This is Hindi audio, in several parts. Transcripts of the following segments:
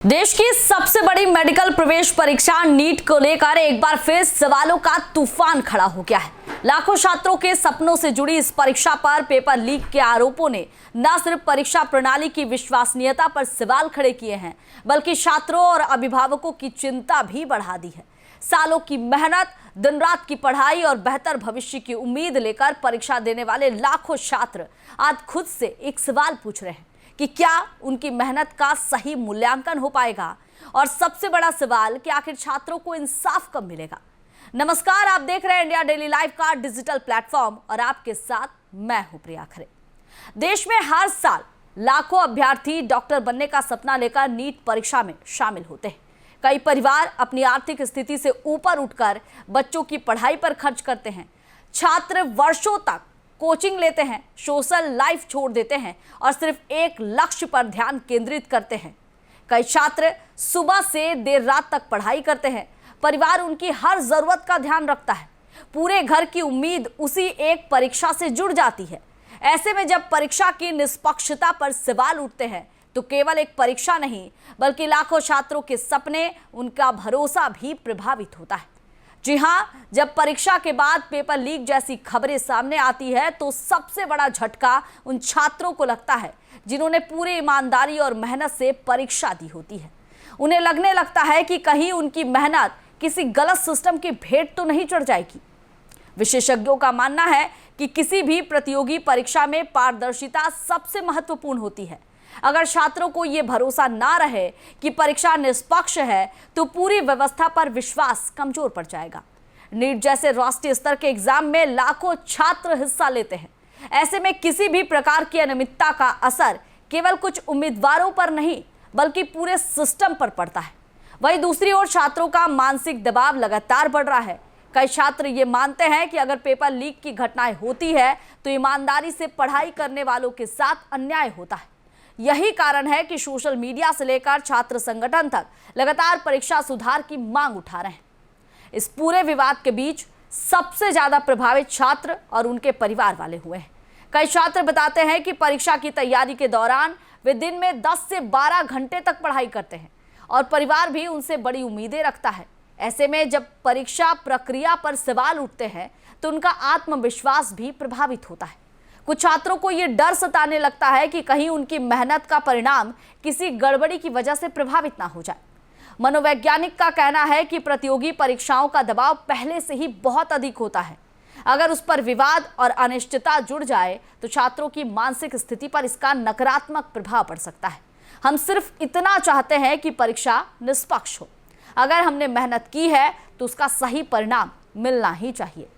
देश की सबसे बड़ी मेडिकल प्रवेश परीक्षा नीट को लेकर एक बार फिर सवालों का तूफान खड़ा हो गया है। लाखों छात्रों के सपनों से जुड़ी इस परीक्षा पर पेपर लीक के आरोपों ने न सिर्फ परीक्षा प्रणाली की विश्वसनीयता पर सवाल खड़े किए हैं, बल्कि छात्रों और अभिभावकों की चिंता भी बढ़ा दी है। सालों की मेहनत, दिन रात की पढ़ाई और बेहतर भविष्य की उम्मीद लेकर परीक्षा देने वाले लाखों छात्र आज खुद से एक सवाल पूछ रहे हैं कि क्या उनकी मेहनत का सही मूल्यांकन हो पाएगा, और सबसे बड़ा सवाल कि आखिर छात्रों को इंसाफ कब मिलेगा। नमस्कार, आप देख रहे हैं इंडिया डेली लाइव का डिजिटल प्लेटफॉर्म और आपके साथ मैं हूं प्रिया खरे। देश में हर साल लाखों अभ्यर्थी डॉक्टर बनने का सपना लेकर नीट परीक्षा में शामिल होते हैं। कई परिवार अपनी आर्थिक स्थिति से ऊपर उठकर बच्चों की पढ़ाई पर खर्च करते हैं। छात्र वर्षों तक कोचिंग लेते हैं, सोशल लाइफ छोड़ देते हैं और सिर्फ एक लक्ष्य पर ध्यान केंद्रित करते हैं। कई छात्र सुबह से देर रात तक पढ़ाई करते हैं। परिवार उनकी हर जरूरत का ध्यान रखता है। पूरे घर की उम्मीद उसी एक परीक्षा से जुड़ जाती है। ऐसे में जब परीक्षा की निष्पक्षता पर सवाल उठते हैं तो केवल एक परीक्षा नहीं, बल्कि लाखों छात्रों के सपने, उनका भरोसा भी प्रभावित होता है। जी हाँ, जब परीक्षा के बाद पेपर लीक जैसी खबरें सामने आती है तो सबसे बड़ा झटका उन छात्रों को लगता है जिन्होंने पूरी ईमानदारी और मेहनत से परीक्षा दी होती है। उन्हें लगने लगता है कि कहीं उनकी मेहनत किसी गलत सिस्टम की भेंट तो नहीं चढ़ जाएगी। विशेषज्ञों का मानना है कि किसी भी प्रतियोगी परीक्षा में पारदर्शिता सबसे महत्वपूर्ण होती है। अगर छात्रों को यह भरोसा ना रहे कि परीक्षा निष्पक्ष है तो पूरी व्यवस्था पर विश्वास कमजोर पड़ जाएगा। नीट जैसे राष्ट्रीय स्तर के एग्जाम में लाखों छात्र हिस्सा लेते हैं। ऐसे में किसी भी प्रकार की अनियमितता का असर केवल कुछ उम्मीदवारों पर नहीं, बल्कि पूरे सिस्टम पर पड़ता है। वहीं दूसरी ओर छात्रों का मानसिक दबाव लगातार बढ़ रहा है। कई छात्र ये मानते हैं कि अगर पेपर लीक की घटनाएं होती है तो ईमानदारी से पढ़ाई करने वालों के साथ अन्याय होता है। यही कारण है कि सोशल मीडिया से लेकर छात्र संगठन तक लगातार परीक्षा सुधार की मांग उठा रहे हैं। इस पूरे विवाद के बीच सबसे ज्यादा प्रभावित छात्र और उनके परिवार वाले हुए हैं। कई छात्र बताते हैं कि परीक्षा की तैयारी के दौरान वे दिन में 10 से 12 घंटे तक पढ़ाई करते हैं और परिवार भी उनसे बड़ी उम्मीदें रखता है। ऐसे में जब परीक्षा प्रक्रिया पर सवाल उठते हैं तो उनका आत्मविश्वास भी प्रभावित होता है। कुछ छात्रों को यह डर सताने लगता है कि कहीं उनकी मेहनत का परिणाम किसी गड़बड़ी की वजह से प्रभावित ना हो जाए। मनोवैज्ञानिक का कहना है कि प्रतियोगी परीक्षाओं का दबाव पहले से ही बहुत अधिक होता है। अगर उस पर विवाद और अनिश्चितता जुड़ जाए तो छात्रों की मानसिक स्थिति पर इसका नकारात्मक प्रभाव पड़ सकता है। हम सिर्फ इतना चाहते हैं कि परीक्षा निष्पक्ष हो। अगर हमने मेहनत की है तो उसका सही परिणाम मिलना ही चाहिए।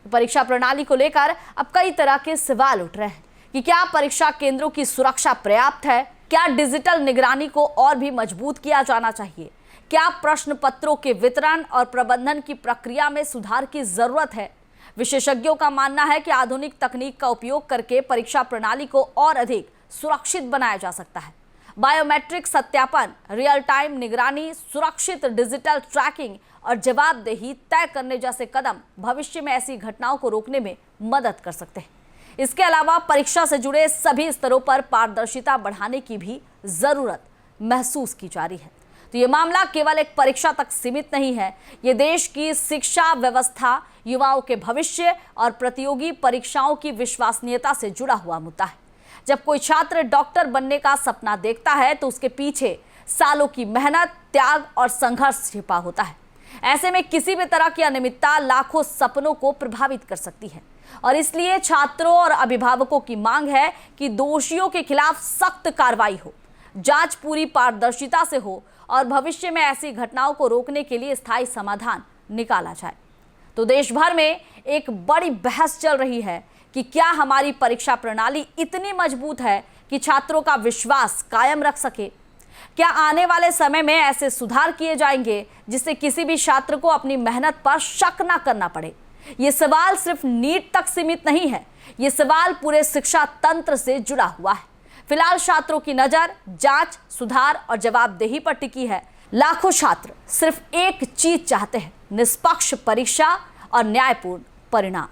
परीक्षा प्रणाली को लेकर अब कई तरह के सवाल उठ रहे हैं कि क्या परीक्षा केंद्रों की सुरक्षा पर्याप्त है? क्या डिजिटल निगरानी को और भी मजबूत किया जाना चाहिए? क्या प्रश्न पत्रों के वितरण और प्रबंधन की प्रक्रिया में सुधार की जरूरत है? विशेषज्ञों का मानना है कि आधुनिक तकनीक का उपयोग करके परीक्षा प्रणाली को और अधिक सुरक्षित बनाया जा सकता है। बायोमेट्रिक सत्यापन, रियल टाइम निगरानी, सुरक्षित डिजिटल ट्रैकिंग और जवाबदेही तय करने जैसे कदम भविष्य में ऐसी घटनाओं को रोकने में मदद कर सकते हैं। इसके अलावा परीक्षा से जुड़े सभी स्तरों पर पारदर्शिता बढ़ाने की भी जरूरत महसूस की जा रही है। तो ये मामला केवल एक परीक्षा तक सीमित नहीं है, ये देश की शिक्षा व्यवस्था, युवाओं के भविष्य और प्रतियोगी परीक्षाओं की विश्वसनीयता से जुड़ा हुआ मुद्दा है। जब कोई छात्र डॉक्टर बनने का सपना देखता है तो उसके पीछे सालों की मेहनत, त्याग और संघर्ष छिपा होता है। ऐसे में किसी भी तरह की अनियमितता लाखों सपनों को प्रभावित कर सकती है और इसलिए छात्रों और अभिभावकों की मांग है कि दोषियों के खिलाफ सख्त कार्रवाई हो, जांच पूरी पारदर्शिता से हो और भविष्य में ऐसी घटनाओं को रोकने के लिए स्थायी समाधान निकाला जाए। तो देश भर में एक बड़ी बहस चल रही है कि क्या हमारी परीक्षा प्रणाली इतनी मजबूत है कि छात्रों का विश्वास कायम रख सके? क्या आने वाले समय में ऐसे सुधार किए जाएंगे जिससे किसी भी छात्र को अपनी मेहनत पर शक ना करना पड़े? ये सवाल सिर्फ नीट तक सीमित नहीं है, ये सवाल पूरे शिक्षा तंत्र से जुड़ा हुआ है। फिलहाल छात्रों की नजर जांच, सुधार और जवाबदेही पर टिकी है। लाखों छात्र सिर्फ एक चीज चाहते हैं, निष्पक्ष परीक्षा और न्यायपूर्ण परिणाम।